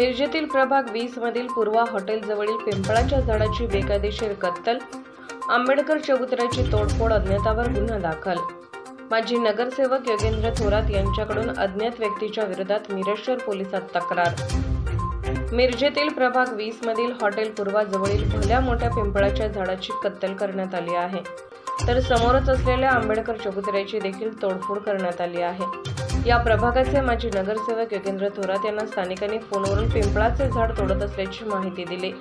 मिरजेतील प्रभाग 20 मधील पूर्वा हॉटेल जवळील पिंपळाच्या झाडाची बेकायदेशीर कत्तल, आंबेडकर चबुतऱ्याची तोडफोड, अज्ञातावर गुन्हा दाखल। माजी नगरसेवक योगेंद्र थोरात यांच्याकडून अज्ञात व्यक्तीच्या विरोधात मिरज शहर पोलिसात तक्रार। मिरजेतील प्रभाग 20 मधील हॉटेल पूर्वा जवळील भल्या मोठ्या पिंपळाच्या झाडाची कत्तल करण्यात आली आहे, तर समोरच असलेल्या आंबेडकर चबुतऱ्याची देखील तोडफोड करण्यात आली आहे। या प्रभागाचे माजी नगरसेवक योगेंद्र थोरात यांना स्थानिकांनी फोनवरून पिंपळाचे झाड तोडत असल्याची माहिती दिली।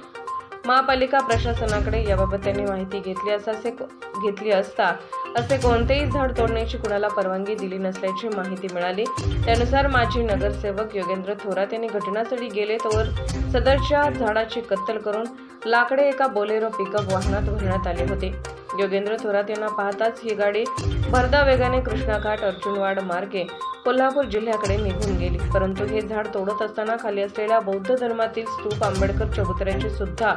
महापालिका प्रशासनाकडे याबाबत त्यांनी माहिती घेतली असता असे कोणतेही झाड तोडण्याची कुणाला परवानगी दिली नसल्याची माहिती मिळाली। त्यानुसार माजी नगरसेवक योगेंद्र थोरात यांनी घटनास्थळी गेले तोवर सदरच्या झाडाची कत्तल करून लाकडे एका बोलेरो पिकअप वाहनात भरण्यात आले होते। योगेंद्र थोरात यांना पाहताच ही गाडी भरधाव वेगाने कृष्णाघाट अर्जुनवाड मार्गे कोल्हापूर जिल्ह्याकडे निघून गेली, परंतु हे झाड तोडत असताना खाली असलेल्या बौद्ध धर्मातील स्तूप आंबेडकर चबुतऱ्याची सुद्धा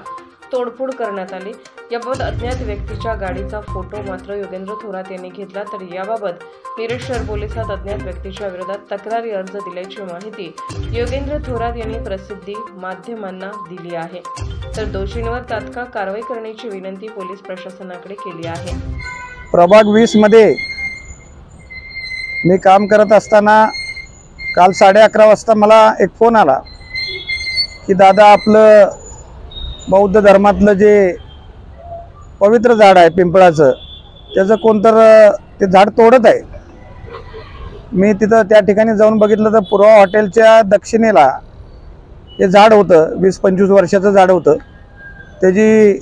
तोडफोड करण्यात आली। याबाबत अज्ञात व्यक्तीच्या गाडीचा फोटो मात्र योगेंद्र थोरात यांनी घेतला, तर याबाबत मिरज शहर पोलिसात अज्ञात व्यक्तीच्या विरोधात तक्रारी अर्ज दिल्याची माहिती योगेंद्र थोरात यांनी प्रसिद्धी माध्यमांना दिली आहे, तर दोषींवर तात्काळ कारवाई करण्याची विनंती पोलीस प्रशासनाकडे केली आहे। प्रभाग 20 मध्ये मी काम करत असताना काल 11:30 वाजता मला एक फोन आला की दादा, आपलं बौद्ध धर्मातलं जे पवित्र झाड आहे पिंपळाचं, त्याचं कोणतर ते झाड तोडत आहे। मी तिथं त्या ठिकाणी जाऊन बघितलं तर पूर्वा हॉटेलच्या दक्षिणेला हे झाड होतं, 20-25 वर्षाचं झाड होतं, त्याची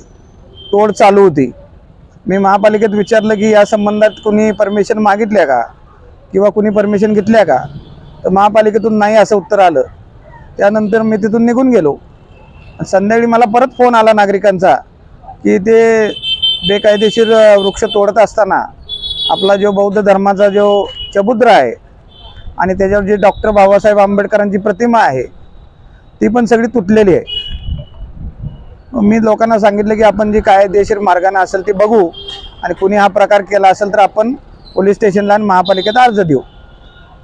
तोड चालू होती। मी महापालिकेत विचारलं की या संबंधात कोणी परमिशन मागितल्या का किंवा कोणी परमिशन घेतल्या का, तर महापालिकेतून नाही असं उत्तर आलं। त्यानंतर मी तिथून निघून गेलो। संध्याकाळी मला परत फोन आला नागरिकांचा की ते बेकायदेशीर वृक्ष तोडत असताना आपला जो बौद्ध धर्माचा जो चबुद्र आहे आणि त्याच्यावर जे डॉक्टर बाबासाहेब आंबेडकरांची प्रतिमा आहे ती पण सगळी तुटलेली आहे। मी लोकांना सांगितलं की आपण जी कायदेशीर मार्गाने असेल ती बघू आणि कोणी हा प्रकार केला असेल तर आपण पोलीस स्टेशनला आणि महापालिकेत अर्ज देऊ।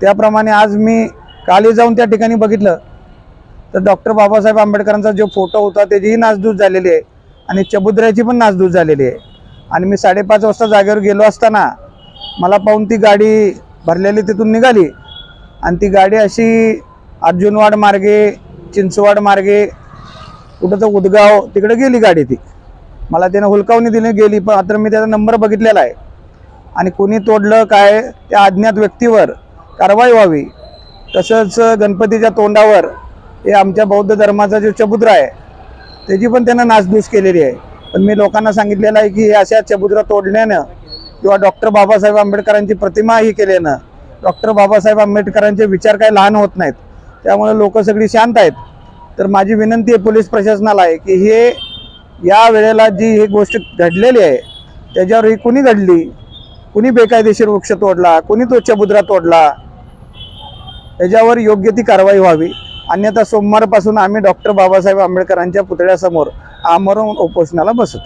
त्याप्रमाणे आज मी काली जाऊन त्या ठिकाणी बघितलं तर डॉक्टर बाबासाहेब आंबेडकरांचा जो फोटो होता त्याचीही नासधूस झालेली आहे आणि चबुद्र्याची पण नासधूस झालेली आहे। आणि मी 5:30 वाजता जागेवर गेलो असताना मला पाहून ती गाडी भरलेली तिथून निघाली आणि ती गाडी अशी अर्जुनवाड मार्गे, चिंचवाड मार्गे, कुठं तर उदगाव तिकडे गेली गाडी। ती मला त्यानं हुलकावणी दिली गेली, पण आता मी त्याचा नंबर बघितलेला आहे आणि कोणी तोडलं काय त्या अज्ञात व्यक्तीवर कारवाई व्हावी। तसंच गणपतीच्या तोंडावर हे आमच्या बौद्ध धर्माचा जो चबुद्र आहे त्याची पण त्यानं नासधूस केलेली आहे। पण मी लोकांना सांगितलेलं आहे की हे अशा चबुद्र तोडण्यानं किंवा डॉक्टर बाबासाहेब आंबेडकरांची प्रतिमा ही केल्यानं डॉक्टर बाबासाहेब आंबेडकरांचे विचार काही लहान होत नाहीत, त्यामुळे लोक सगळी शांत आहेत। तर माझी विनंती आहे पोलीस प्रशासनाला आहे की हे या वेळेला जी ही गोष्ट घडलेली आहे त्याच्यावर ही कुणी घडली, कुणी बेकायदेशीर वृक्ष तोडला, कुणी तो चबुद्रा तोडला, त्याच्यावर योग्य ती कारवाई व्हावी। अन्यथा सोमवारपासून आम्ही डॉक्टर बाबासाहेब आंबेडकरांच्या पुतळ्यासमोर आमरण उपोषणाला बसतो।